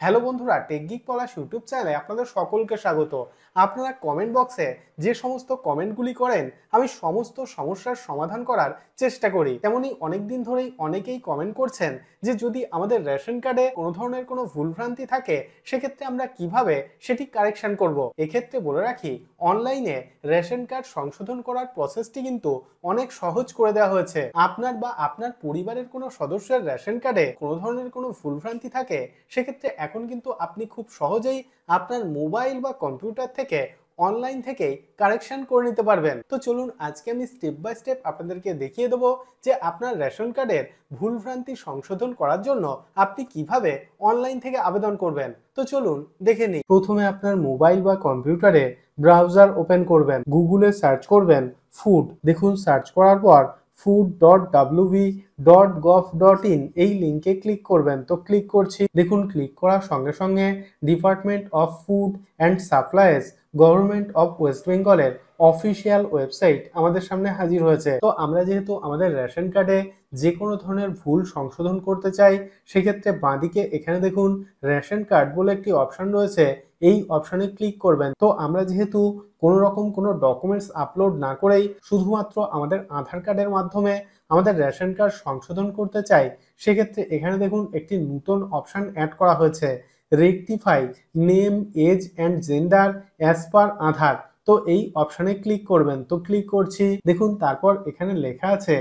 Hello বন্ধুরা, টেকগিক পলাশ YouTube চ্যানেলে আপনাদের সকলকে স্বাগত। আপনারা কমেন্ট বক্সে যে সমস্ত কমেন্টগুলি করেন, আমি সমস্ত সমস্যার সমাধান করার চেষ্টা করি। তেমনি অনেকদিন ধরেই অনেকেই কমেন্ট করছেন যে যদি আমাদের রেশন কার্ডে কোনো ধরনের কোনো ভুলভ্রান্তি থাকে, সেক্ষেত্রে আমরা কিভাবে সেটি কারেকশন করব। এক্ষেত্রে বলে রাখি, অনলাইনে রেশন কার্ড সংশোধন করার প্রসেসটি কিন্তু অনেক সহজ করে দেওয়া হয়েছে। আপনার বা আপনার পরিবারের কোনো সদস্যের রেশন কার্ডে কোনো ধরনের কোনো ভুলভ্রান্তি থাকে, সেক্ষেত্রে এখন কিন্তু আপনি খুব সহজেই আপনার মোবাইল বা কম্পিউটার থেকে অনলাইন থেকেই কারেকশন করে নিতে পারবেন। তো চলুন আজকে আমি স্টেপ বাই স্টেপ আপনাদেরকে দেখিয়ে দেবো যে আপনার রেশন কার্ডের ভুলভ্রান্তি সংশোধন করার জন্য আপনি কিভাবে অনলাইন থেকে আবেদন করবেন। তো চলুন দেখে নিই। প্রথমে আপনার মোবাইল বা কম্পিউটারে ব্রাউজার ওপেন করবেন, গুগলে সার্চ করবেন ফুড। দেখুন সার্চ করার পর food.wv.gov.in এই লিঙ্কে ক্লিক করবেন। তো ক্লিক করছি। দেখুন ক্লিক করার সঙ্গে সঙ্গে department of food and supplies government of West বেঙ্গলের অফিসিয়াল ওয়েবসাইট আমাদের সামনে হাজির হয়েছে। তো আমরা যেহেতু আমাদের রেশন কার্ডে যে কোনো ধরনের ভুল সংশোধন করতে চাই, সেক্ষেত্রে বাঁদিকে এখানে দেখুন রেশন কার্ড বলে একটি অপশন রয়েছে, এই অপশনে ক্লিক করবেন। তো আমরা যেহেতু কোনো রকম কোনো ডকুমেন্টস আপলোড না করেই শুধুমাত্র আমাদের আধার কার্ডের মাধ্যমে আমাদের রেশন কার্ড সংশোধন করতে চাই, সেক্ষেত্রে এখানে দেখুন একটি নতুন অপশন অ্যাড করা হয়েছে, rectify name age and gender as per Aadhaar. তো এই অপশনে ক্লিক করবেন। তো ক্লিক করছি। দেখুন তারপর এখানে লেখা আছে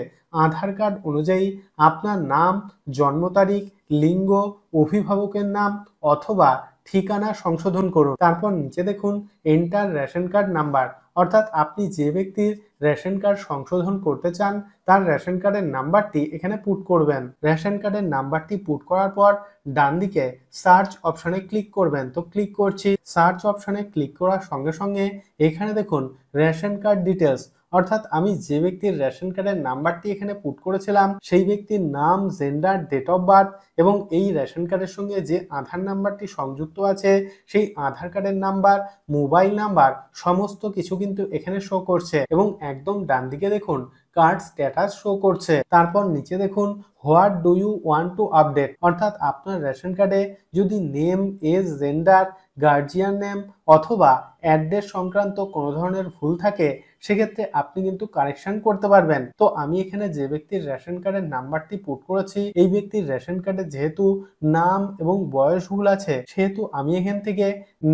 আধার কার্ড অনুযায়ী আপনার নাম, জন্ম তারিখ, লিঙ্গ, অভিভাবকের নাম অথবা ঠিকানা সংশোধন করুন। তারপর নিচে দেখুন এন্টার রেশন কার্ড নাম্বার, অর্থাৎ আপনি যে ব্যক্তির রেশন কার্ড সংশোধন করতে চান তার রেশন কার্ডের নাম্বারটি এখানে পুট করবেন। রেশন কার্ডের নাম্বারটি পুট করার পর ডান দিকে সার্চ অপশনে ক্লিক করবেন। তো ক্লিক করছি। সার্চ অপশনে ক্লিক করার সঙ্গে সঙ্গে এখানে দেখুন রেশন কার্ড ডিটেলস, অর্থাৎ আমি যে ব্যক্তির রেশন কার্ডের নাম্বারটি এখানে পুট করেছিলাম সেই ব্যক্তির নাম, জেন্ডার, ডেট অফ বার্থ এবং এই রেশন কার্ডের সঙ্গে যে আধার নাম্বারটি সংযুক্ত আছে সেই আধার কার্ডের নাম্বার, মোবাইল নাম্বার সমস্ত কিছু কিন্তু এখানে শো করছে। এবং একদম ডান দিকে দেখুন কার্ড স্ট্যাটাস শো করছে। তারপর নিচে দেখুন what do you want to update, অর্থাৎ আপনার রেশন কার্ডে যদি name, age, gender, guardian name অথবা অ্যাড্রেস সংক্রান্ত কোনো ধরনের ভুল থাকে, সেক্ষেত্রে আপনি কিন্তু কারেকশন করতে পারবেন। তো আমি এখানে যে ব্যক্তির রেশন কার্ডের নাম্বারটি পুট করেছি, এই ব্যক্তির রেশন কার্ডে যেহেতু নাম এবং বয়স ভুল আছে, সেহেতু আমি এখান থেকে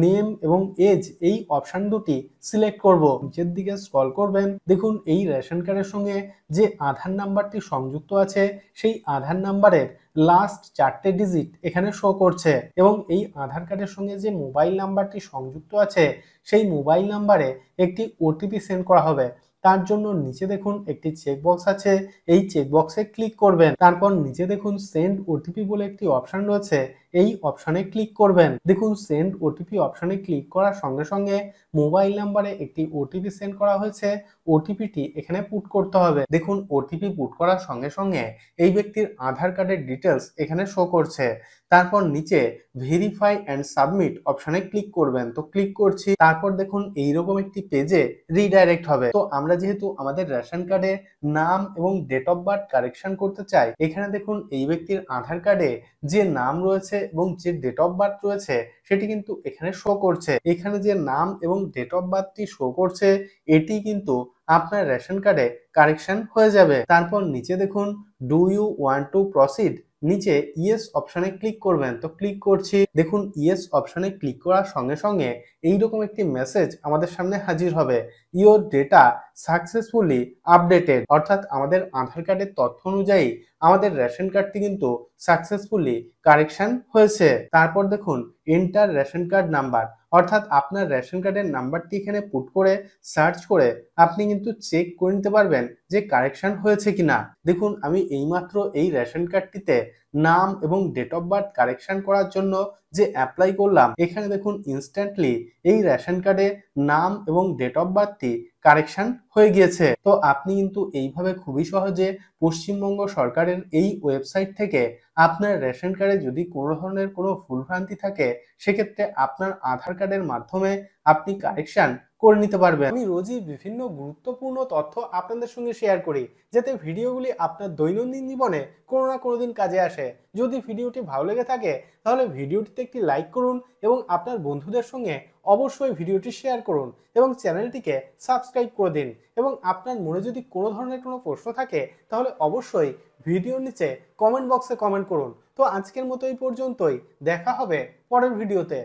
নেম এবং এজ এই অপশন দুটি সিলেক্ট করব। নিচের দিকে স্ক্রল করবেন, দেখুন এই রেশন কার্ডের সঙ্গে যে আধার নাম্বারটি সংযুক্ত আছে সেই আধার নাম্বারের লাস্ট 4টে ডিজিট এখানে শো করছে এবং এই আধার কার্ডের সঙ্গে যে মোবাইল নাম্বারটি সংযুক্ত আছে সেই মোবাইল নাম্বারে একটি ওটিপি সেন্ড করা হবে। তার জন্য নিচে দেখুন একটি চেকবক্স আছে, এই চেকবক্সে ক্লিক করবেন। তারপর নিচে দেখুন সেন্ড ওটিপি বলে একটি অপশন রয়েছে, এই অপশনে ক্লিক করবেন। দেখুন সেন্ড ওটিপি অপশনে ক্লিক করার সঙ্গে সঙ্গে মোবাইল নাম্বারে একটি ওটিপি সেন্ড করা হয়েছে, ওটিপিটি এখানে পুট করতে হবে। দেখুন ওটিপি পুট করার সঙ্গে সঙ্গে এই ব্যক্তির আধার কার্ডের ডিটেলস এখানে শো করছে। তারপর নিচে ভেরিফাই অ্যান্ড সাবমিট অপশনে ক্লিক করবেন। তো ক্লিক করছি। তারপর দেখুন এইরকম একটি পেজে রিডাইরেক্ট হবে। তো আমরা যেহেতু আমাদের রেশন কার্ডে নাম এবং ডেট অফ বার্থ কারেকশন করতে চাই, এখানে দেখুন এই ব্যক্তির আধার কার্ডে যে নাম রয়েছে এবং যে ডেট অফ বার্থ রয়েছে সেটি কিন্তু এখানে শো করছে। এখানে যে নাম এবং ডেট অফ বার্থটি শো করছে এটি কিন্তু আপনার রেশন কার্ডে কারেকশন হয়ে যাবে। তারপর নিচে দেখুন do you want to proceed, নিচে ইয়েস অপশনে ক্লিক করবেন। তো ক্লিক করছি। দেখুন ইয়েস অপশনে ক্লিক করার সঙ্গে সঙ্গে এইরকম একটি মেসেজ আমাদের সামনে হাজির হবে, ইওর ডেটা সাকসেসফুলি আপডেটেড, অর্থাৎ আমাদের আধার কার্ডের তথ্য অনুযায়ী আমাদের রেশন কার্ডটি কিন্তু সাকসেসফুলি কারেকশন হয়েছে। তারপর দেখুন এন্টার রেশন কার্ড নাম্বার, অর্থাৎ আপনার রেশন কার্ডের নাম্বারটি এখানে পুট করে সার্চ করে আপনি কিন্তু চেক করে নিতে পারবেন যে কারেকশন হয়েছে কিনা। দেখুন আমি এইমাত্র এই রেশন কার্ডটিতে নাম এবং ডেট অফ বার্থ কারেকশন করার জন্য যে অ্যাপ্লাই করলাম, এখানে দেখুন ইনস্ট্যান্টলি এই রেশন কার্ডে নাম এবং ডেট অফ বার্থটি কারেকশন হয়ে গিয়েছে। তো আপনি কিন্তু এইভাবে খুবই সহজে পশ্চিমবঙ্গ সরকারের এই ওয়েবসাইট থেকে আপনার রেশন কার্ডে যদি কোনো ধরনের কোনো ভুলভ্রান্তি থাকে, সেক্ষেত্রে আপনার আধার কার্ডের মাধ্যমে আপনি কারেকশন করে নিতে পারবেন। আমি রোজই বিভিন্ন গুরুত্বপূর্ণ তথ্য আপনাদের সঙ্গে শেয়ার করি, যাতে ভিডিওগুলি আপনার দৈনন্দিন জীবনে কোনো না কোনো দিন কাজে আসে। যদি ভিডিওটি ভালো লেগে থাকে তাহলে ভিডিওটিতে একটি লাইক করুন এবং আপনার বন্ধুদের সঙ্গে অবশ্যই ভিডিওটি শেয়ার করুন এবং চ্যানেলটিকে সাবস্ক্রাইব করে দিন। এবং আপনার মনে যদি কোনো ধরনের কোনো প্রশ্ন থাকে তাহলে অবশ্যই ভিডিওর নিচে কমেন্ট বক্সে কমেন্ট করুন। তো আজকের মতো এই পর্যন্তই, দেখা হবে পরের ভিডিওতে।